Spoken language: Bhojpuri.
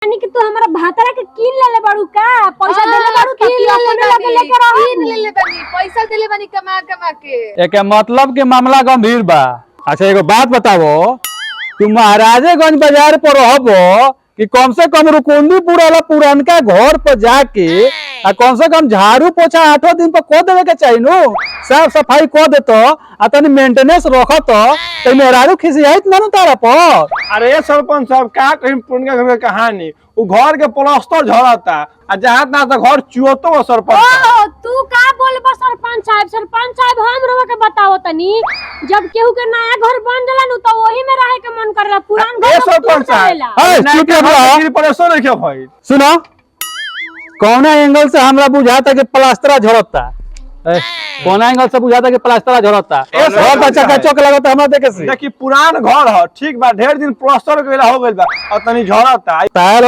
यानी कि तू हमारा भातरा के कीन ले बाड़ू का पैसा देले बाड़ू कीन ले लेके रहो कीन ले बानी पैसा देले बानी कमा कमा के। एक मतलब के मामला गंभीर बा। अच्छा एगो बात बताओ, तू महाराजेगंज बाजार पर रहबो कि कम से कम रुकुंदीपुर वाला पुरानका घर पर जाके आ कम से कम झाड़ू पोछा 8 दिन पर को देवे के चाहिए नु, साफ सफाई को देतो आ तनी मेंटेनेंस रखतो त मेहरारू खिसियाइत ना तारा पर। अरे सरपंच साहब का कहीं पुनका घर के कहानी, वो घर के प्लास्टर झड़ता आ जहां ना तो घर चुअतो सरपंच। ओ तू का बोलबो सरपंच साहब हम रोवा के बताओ तनी, जब केहू के नया घर बन जाला नु तो वही में रहे के मन करला, पुरान घर सरपंच साहब परेशान है क्या भाई? सुनो कौना एंगल से हमरा बुझाता कि प्लास्टरा झड़ता, कौना एंगल से बुझाता कि प्लास्टरा झड़ता, बहुत अच्छा कचक लगता हमरा देखे से। देखी पुरान घर है ठीक बा, ढेर दिन प्लास्टर कइला हो गइल बा और तनी झड़ता।